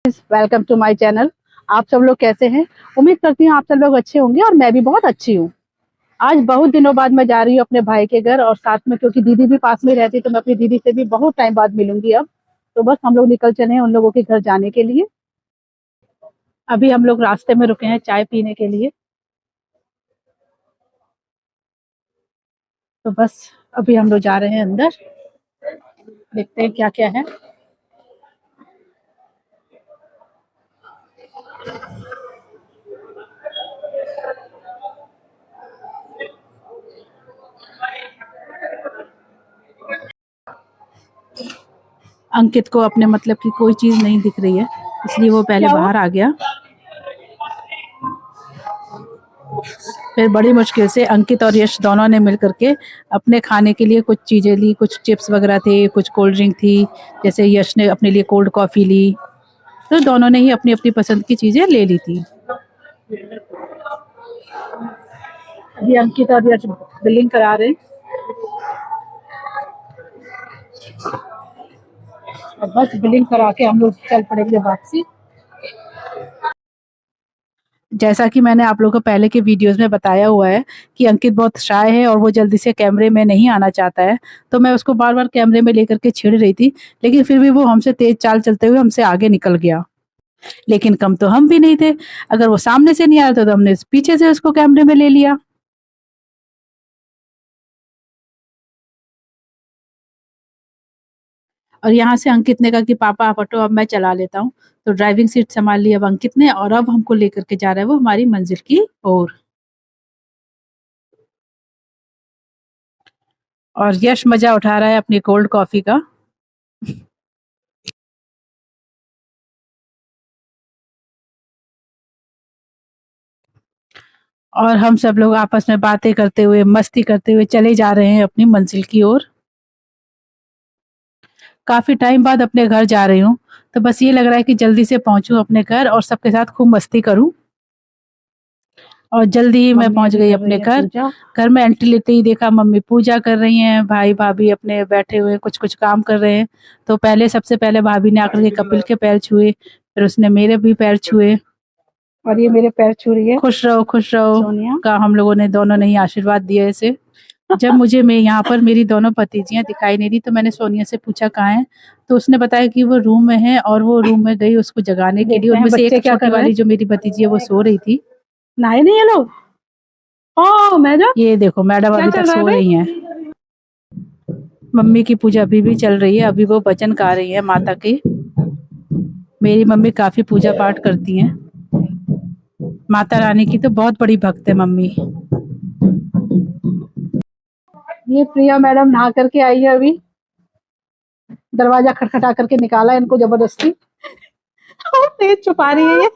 Welcome to my channel. आप सब लोग कैसे हैं? उम्मीद करती हूँ आप सब लोग अच्छे होंगे और मैं भी बहुत अच्छी हूँ। आज बहुत दिनों बाद मैं जा रही हूँ अपने भाई के घर और साथ में क्योंकि दीदी भी पास में रहती है तो मैं अपनी दीदी से भी बहुत टाइम बाद मिलूंगी अब। तो बस हम लोग निकल चले हैं उन लोगों के घर जाने के लिए। अभी हम लोग रास्ते में रुके हैं चाय पीने के लिए। तो बस अभी हम लोग जा रहे हैं अंदर, देखते हैं क्या क्या है। अंकित को अपने मतलब की कोई चीज नहीं दिख रही है, इसलिए वो पहले बाहर आ गया। फिर बड़ी मुश्किल से अंकित और यश दोनों ने मिल करके अपने खाने के लिए कुछ चीज़ें ली। कुछ चिप्स वगैरह थे, कुछ कोल्ड ड्रिंक थी। जैसे यश ने अपने लिए कोल्ड कॉफ़ी ली, तो दोनों ने ही अपनी अपनी पसंद की चीज़ें ले ली थी। अभी अंकित और यश बिलिंग करा रहे हैं और बस बिलिंग करा के हम लोग चल पड़ेंगे वापसी। जैसा कि मैंने आप लोगों को पहले के वीडियोस में बताया हुआ है कि अंकित बहुत शाय है और वो जल्दी से कैमरे में नहीं आना चाहता है। तो मैं उसको बार बार कैमरे में लेकर के छेड़ रही थी, लेकिन फिर भी वो हमसे तेज चाल चलते हुए हमसे आगे निकल गया। लेकिन कम तो हम भी नहीं थे। अगर वो सामने से नहीं आ रहा था तो हमने पीछे से उसको कैमरे में ले लिया। और यहाँ से अंकित ने कहा कि पापा आप हटो, अब मैं चला लेता हूँ। तो ड्राइविंग सीट संभाल ली अब अंकित ने और अब हमको लेकर के जा रहा है वो हमारी मंजिल की ओर। और यश मजा उठा रहा है अपनी कोल्ड कॉफी का। और हम सब लोग आपस में बातें करते हुए मस्ती करते हुए चले जा रहे हैं अपनी मंजिल की ओर। काफी टाइम बाद अपने घर जा रही हूँ, तो बस ये लग रहा है कि जल्दी से पहुंचूं अपने घर और सबके साथ खूब मस्ती करूं। और जल्दी ही मैं पहुंच गई अपने घर। घर में एंट्री लेते ही देखा मम्मी पूजा कर रही हैं, भाई भाभी अपने बैठे हुए कुछ कुछ काम कर रहे हैं। तो पहले सबसे पहले भाभी ने आकर के कपिल के पैर छुए, फिर उसने मेरे भी पैर छुए और ये मेरे पैर छू रही है। खुश रहो का हम लोगों ने दोनों ने ही आशीर्वाद दिया इसे। जब मुझे मैं यहाँ पर मेरी दोनों भतीजियां दिखाई नहीं दी तो मैंने सोनिया से पूछा कहाँ है, तो उसने बताया कि वो रूम में है और वो रूम में गई उसको जगाने के लिए। उनमें से एक छोटी वाली जो मेरी भतीजी है वो सो रही थी। नहाए नहीं ये लोग? मैडम ये देखो मैडम अभी तक सो रही हैं। मम्मी की पूजा अभी भी चल रही है, अभी वो भजन गा रही है माता की। मेरी मम्मी काफी पूजा पाठ करती हैं। माता रानी की तो बहुत बड़ी भक्त है मम्मी। ये प्रिया मैडम नहा करके आई है अभी। दरवाजा खटखटा करके निकाला इनको जबरदस्ती। तेज छुपा रही है ये।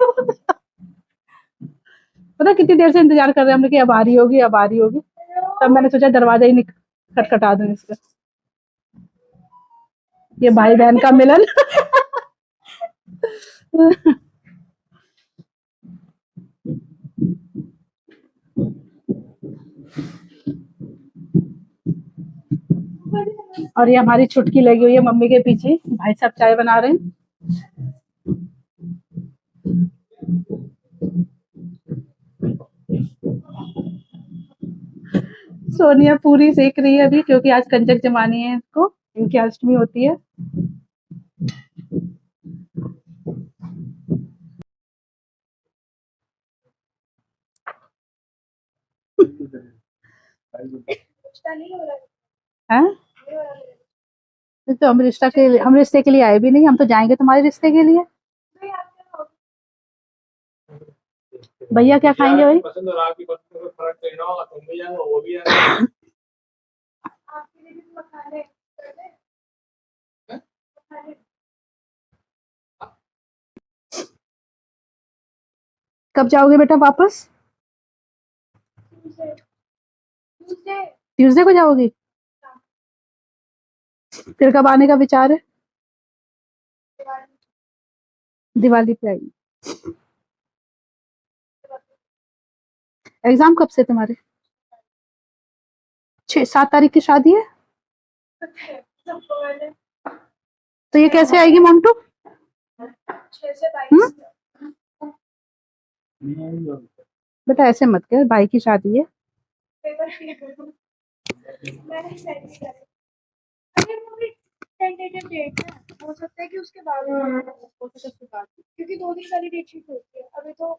पता कितनी देर से इंतजार कर रहे हैं हमने कि अब आ रही होगी अब आ रही होगी। तब मैंने सोचा दरवाजा ही खटखटा दूं इसका। ये भाई बहन का मिलन। और ये हमारी छुटकी लगी हुई है मम्मी के पीछे। भाई साहब चाय बना रहे हैं। सोनिया पूरी सेक रही है अभी क्योंकि आज कंजक जमानी है इसको, इनकी अष्टमी होती है। हैं? तो हम रिश्ते के लिए आए भी नहीं, हम तो जाएंगे तुम्हारे रिश्ते के लिए। भैया क्या खाएंगे भाई? कब जाओगे बेटा वापस? ट्यूसडे को जाओगी? फिर कब आने का विचार है? दिवाली पे आएगी। एग्जाम कब से तुम्हारे? 6-7 तारीख की शादी है। तो ये कैसे आएगी मोन्टू? हम्म? बेटा ऐसे मत कर, भाई की शादी है। टेंटेटिव डेट है, हो सकता है कि उसके बाद हो सकता है उसके बाद, क्योंकि 2 दिन पहले डेट शीट होती है अभी तो।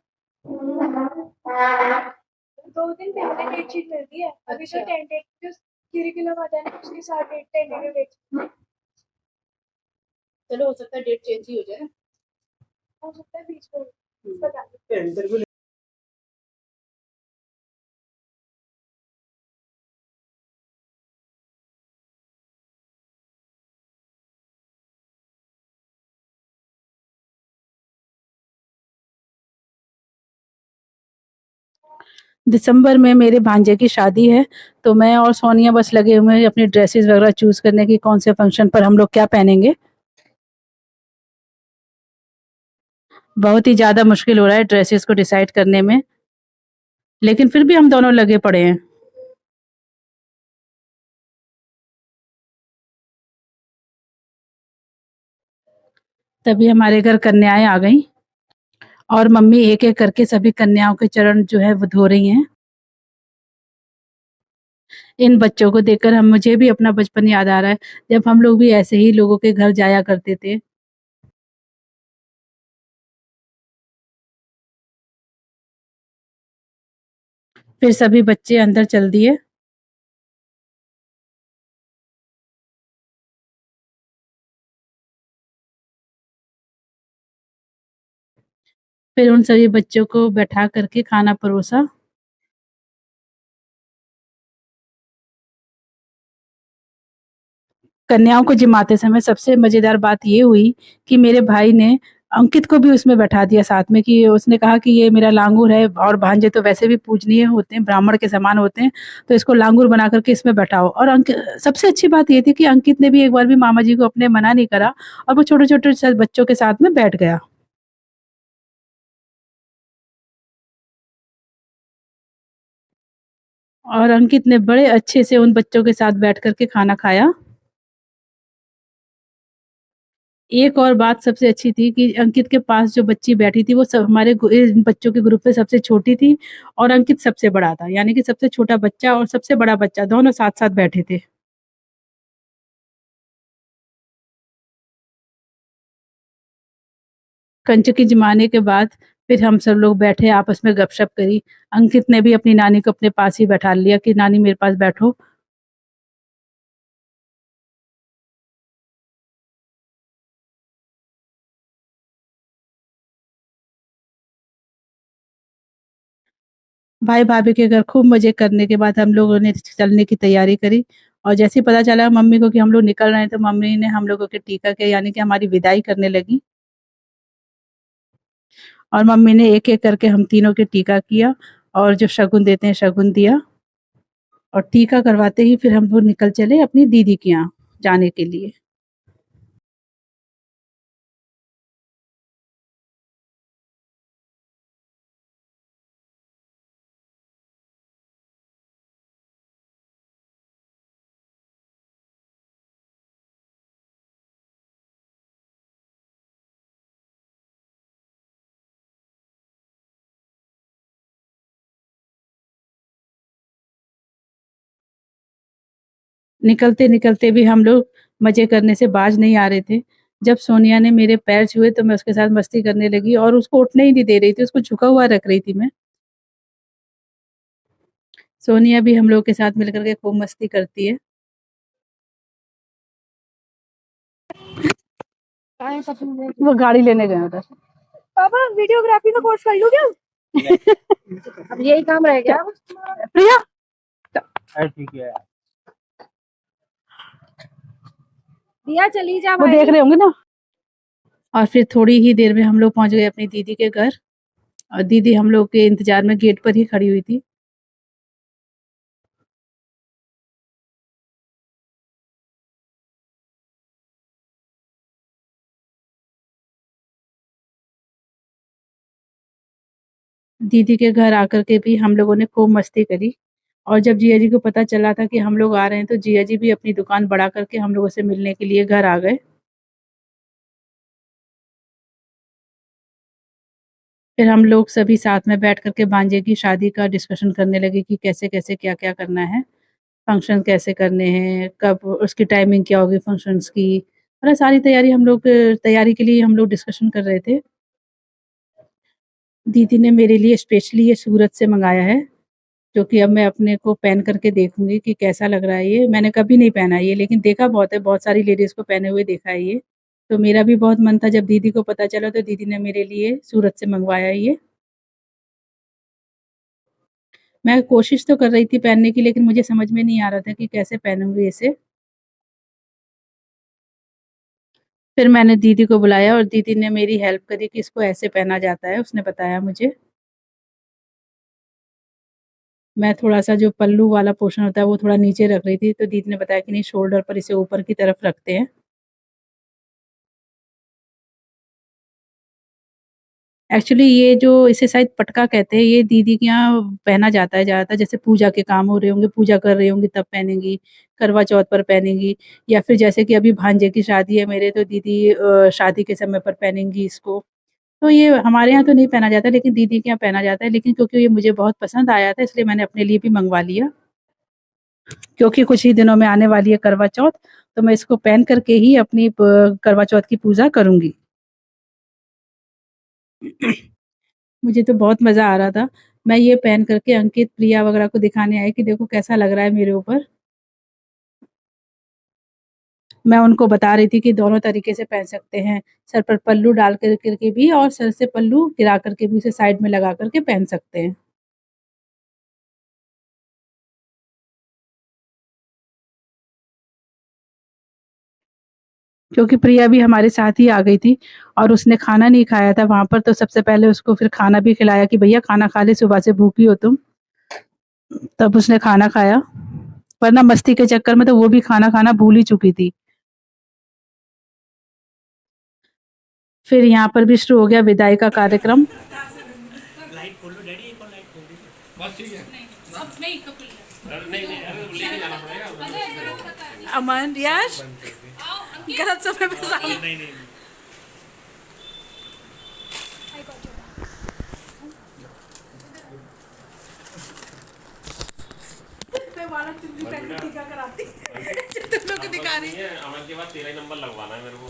2 दिन पहले डेट शीट मिलती है अभी तो। टेंटेटिव क्यूरिकुलम आता है ना, उसके साथ डेट टेंटेटिव डेट। चलो हो सकता है डेट चेंज ही हो जाए, हो सकता है बीच में पता नहीं। दिसंबर में मेरे भांजे की शादी है, तो मैं और सोनिया बस लगे हुए हैं अपनी ड्रेसेस वगैरह चूज करने की, कौन से फंक्शन पर हम लोग क्या पहनेंगे। बहुत ही ज़्यादा मुश्किल हो रहा है ड्रेसेस को डिसाइड करने में, लेकिन फिर भी हम दोनों लगे पड़े हैं। तभी हमारे घर कन्याएं आ गईं और मम्मी एक-एक करके सभी कन्याओं के चरण जो है वो धो रही हैं। इन बच्चों को देखकर हम मुझे भी अपना बचपन याद आ रहा है, जब हम लोग भी ऐसे ही लोगों के घर जाया करते थे। फिर सभी बच्चे अंदर चल दिए। फिर उन सभी बच्चों को बैठा करके खाना परोसा। कन्याओं को जिमाते समय सबसे मज़ेदार बात ये हुई कि मेरे भाई ने अंकित को भी उसमें बैठा दिया साथ में, कि उसने कहा कि ये मेरा लांगूर है और भांजे तो वैसे भी पूजनीय होते हैं, ब्राह्मण के समान होते हैं, तो इसको लांगूर बना करके इसमें बैठाओ। और सबसे अच्छी बात ये थी कि अंकित ने भी एक बार भी मामा जी को अपने मना नहीं करा और वो छोटे-छोटे बच्चों के साथ में बैठ गया। और अंकित ने बड़े अच्छे से उन बच्चों के साथ बैठ कर के खाना खाया। एक और बात सबसे अच्छी थी कि अंकित के पास जो बच्ची बैठी थी वो सब हमारे इन बच्चों के ग्रुप में सबसे छोटी थी और अंकित सबसे बड़ा था, यानी कि सबसे छोटा बच्चा और सबसे बड़ा बच्चा दोनों साथ-साथ बैठे थे। कंचकी जमाने के बाद फिर हम सब लोग बैठे, आपस में गपशप करी। अंकित ने भी अपनी नानी को अपने पास ही बैठा लिया कि नानी मेरे पास बैठो। भाई-भाभी के घर खूब मज़े करने के बाद हम लोगों ने चलने की तैयारी करी और जैसे ही पता चला मम्मी को कि हम लोग निकल रहे हैं, तो मम्मी ने हम लोगों के टीका के यानी कि हमारी विदाई करने लगी। और मम्मी ने एक-एक करके हम तीनों के टीका किया और जो शगुन देते हैं शगुन दिया और टीका करवाते ही फिर हम लोग निकल चले अपनी दीदी के यहाँ जाने के लिए। निकलते-निकलते भी हम लोग मज़े करने से बाज नहीं आ रहे थे। जब सोनिया ने मेरे पैर छुए तो मैं उसके साथ मस्ती करने लगी और उसको उठने ही नहीं दे रही थी, उसको झुका हुआ रख रही थी मैं। सोनिया भी हम लोग के साथ मिलकर के खूब मस्ती करती है। वो गाड़ी लेने गए उधर। पापा वीडियोग्राफी का कोर्स कर लूँ क्या? अब यही काम रह गया। प्रिया ठीक है। दिया चली जा भाई। वो देख रहे होंगे ना। और फिर थोड़ी ही देर में हम लोग पहुंच गए अपनी दीदी के घर और दीदी हम लोग के इंतजार में गेट पर ही खड़ी हुई थी। दीदी के घर आकर के भी हम लोगों ने खूब मस्ती करी और जब जिया जी को पता चला था कि हम लोग आ रहे हैं, तो जिया जी भी अपनी दुकान बढ़ा करके हम लोगों से मिलने के लिए घर आ गए। फिर हम लोग सभी साथ में बैठ कर के भांजे की शादी का डिस्कशन करने लगे कि कैसे-कैसे, क्या-क्या करना है, फंक्शन कैसे करने हैं, कब उसकी टाइमिंग क्या होगी फंक्शंस की। मतलब सारी तैयारी हम लोग तैयारी के लिए हम लोग डिस्कशन कर रहे थे। दीदी ने मेरे लिए स्पेशली ये सूरत से मँगाया है, जो कि अब मैं अपने को पहन कर के देखूँगी कि कैसा लग रहा है ये। मैंने कभी नहीं पहना है ये, लेकिन देखा बहुत है, बहुत सारी लेडीज़ को पहने हुए देखा है ये। तो मेरा भी बहुत मन था, जब दीदी को पता चला तो दीदी ने मेरे लिए सूरत से मँगवाया ये। मैं कोशिश तो कर रही थी पहनने की, लेकिन मुझे समझ में नहीं आ रहा था कि कैसे पहनूँगी इसे। फिर मैंने दीदी को बुलाया और दीदी ने मेरी हेल्प करी कि इसको ऐसे पहना जाता है, उसने बताया मुझे। मैं थोड़ा-सा जो पल्लू वाला पोर्शन होता है वो थोड़ा नीचे रख रही थी, तो दीदी ने बताया कि नहीं, शोल्डर पर इसे ऊपर की तरफ रखते हैं। एक्चुअली ये जो इसे शायद पटका कहते हैं, ये दीदी के यहाँ पहना जाता है ज़्यादातर, जैसे पूजा के काम हो रहे होंगे, पूजा कर रही होंगी तब पहनेंगी, करवा चौथ पर पहनेंगी, या फिर जैसे कि अभी भांजे की शादी है मेरे, तो दीदी शादी के समय पर पहनेंगी इसको। तो ये हमारे यहाँ तो नहीं पहना जाता, लेकिन दीदी के यहाँ पहना जाता है, लेकिन क्योंकि ये मुझे बहुत पसंद आया था इसलिए मैंने अपने लिए भी मँगवा लिया। क्योंकि कुछ ही दिनों में आने वाली है करवा चौथ, तो मैं इसको पहन कर के ही अपनी प करवा चौथ की पूजा करूँगी। मुझे तो बहुत मज़ा आ रहा था। मैं ये पहन कर के अंकित, प्रिया वगैरह को दिखाने आई कि देखो कैसा लग रहा है मेरे ऊपर। मैं उनको बता रही थी कि दोनों तरीके से पहन सकते हैं, सर पर पल्लू डाल कर के भी और सर से पल्लू गिरा कर के भी उसे साइड में लगा कर के पहन सकते हैं। क्योंकि प्रिया भी हमारे साथ ही आ गई थी और उसने खाना नहीं खाया था वहाँ पर, तो सबसे पहले उसको फिर खाना भी खिलाया कि भैया खाना खा ले, सुबह से भूखी हो तुम। तब उसने खाना खाया, वरना मस्ती के चक्कर में तो वो भी खाना खाना भूल ही चुकी थी। फिर यहाँ पर भी शुरू हो गया विदाई का कार्यक्रम। लाइट खोल लो डैडी, एक और लाइट खोल दीजिए। बस ठीक है। अब नहीं तो नहीं नहीं, अरे लेके जाना पड़ेगा। अमन, यश, गलत समय पे सामने। नहीं नहीं मैं वाला चुगली करके टीका कराती तुम लोग को दिखा रही है। अमन के बाद तेरा ही नंबर लगवाना है मेरे को।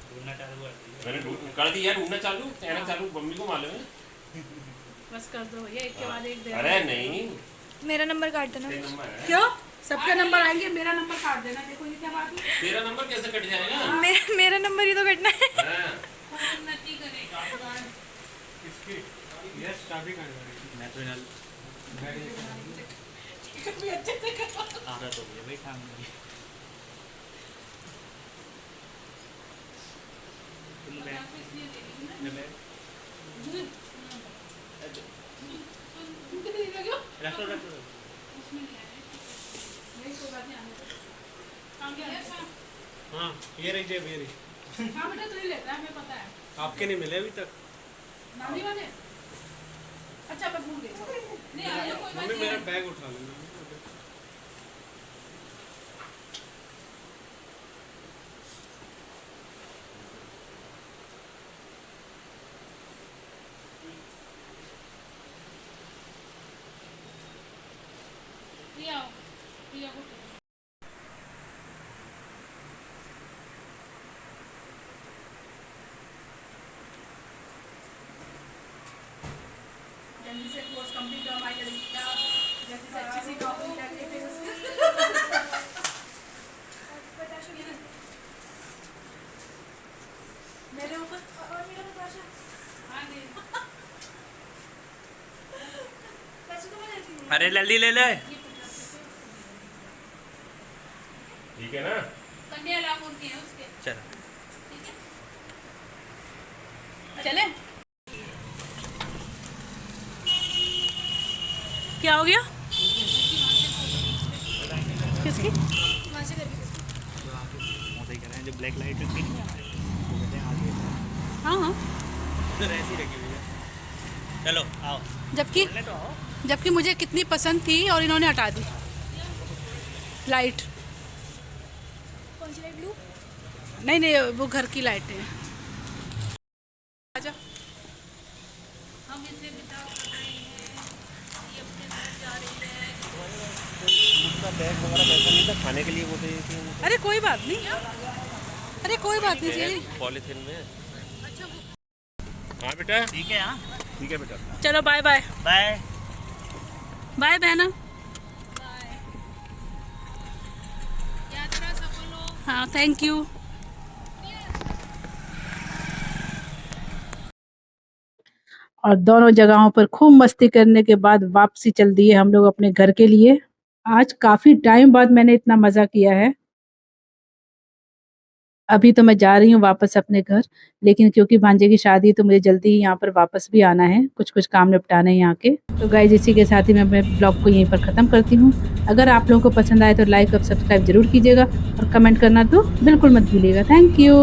ढूंढना चालू मैंने कर दिया, ढूंढना चालू, कहना चालू, मम्मी को मालूम है। बस कर दो भैया, एक के बाद एक दे। अरे नहीं, मेरा नंबर काट देना। तेरा नंबर है। क्यों? सबके नंबर आएंगे, मेरा नंबर काट देना। देखो ये क्या बात है? तेरा नंबर कैसे कट जाएगा? मेरा नंबर ही तो कटना है। हाँ। उन्नति करेगा। किसकी? यस, चाबी कहाँ है? मैं तो यहाँ कभी अच्छे से करो। आधा तो मुझे भाई काम नहीं। तुम बैठ। रख लो रख लो। हाँ ये रही जेब, ये रही। हाँ बेटा, तू ही लेता है, हमें पता है। आपके नहीं मिले अभी तक। नानी वाले? अच्छा मैं भूल गई। नहीं आया, कोई बात मम्मी नहीं। मेरा बैग उठा लेना। प्रिया, प्रिया को जल्दी से कोर्स कंप्लीट कर, हमारी लड़की का जल्दी से अच्छी सी नौकरी करके फिर मेरे ऊपर और मेरा भाषा। हाँ दे। पैसे तो मैं देती हूँ। अरे लल्ली ले ले। ठीक है ना? कन्या लाभ होती है उसके। चलो। ठीक है, चले। क्या हो गया? किसकी? वहाँ से करके सही कह रहे हैं, जो ब्लैक लाइट रखी है वो कहते हैं आगे हाँ हाँ। उधर ऐसी रखी हुई है। चलो आओ। जबकि बोलने तो आओ। जबकि मुझे कितनी पसंद थी और इन्होंने हटा दी लाइट। कौन सी लाइट? ब्लू। नहीं नहीं, वो घर की लाइट है। आजा। बैग वगैरह पैसा नहीं था, खाने के लिए वो दे थे अरे कोई बात नहीं, अरे कोई बात नहीं जी। पॉलीथिन में। हाँ बेटा ठीक है। हाँ ठीक है बेटा। चलो बाय बाय। बाय। बाय बहना। यात्रा सफल हो। हाँ थैंक यू। और दोनों जगहों पर खूब मस्ती करने के बाद वापसी चल दिए हम लोग अपने घर के लिए। आज काफी टाइम बाद मैंने इतना मजा किया है। अभी तो मैं जा रही हूँ वापस अपने घर, लेकिन क्योंकि भांजे की शादी है तो मुझे जल्दी ही यहाँ पर वापस भी आना है, कुछ काम निपटाने हैं यहाँ के। तो गाइस इसी के साथ ही मैं अपने ब्लॉग को यहीं पर ख़त्म करती हूँ। अगर आप लोगों को पसंद आए तो लाइक और सब्सक्राइब जरूर कीजिएगा और कमेंट करना तो बिल्कुल मत भूलिएगा। Thank you.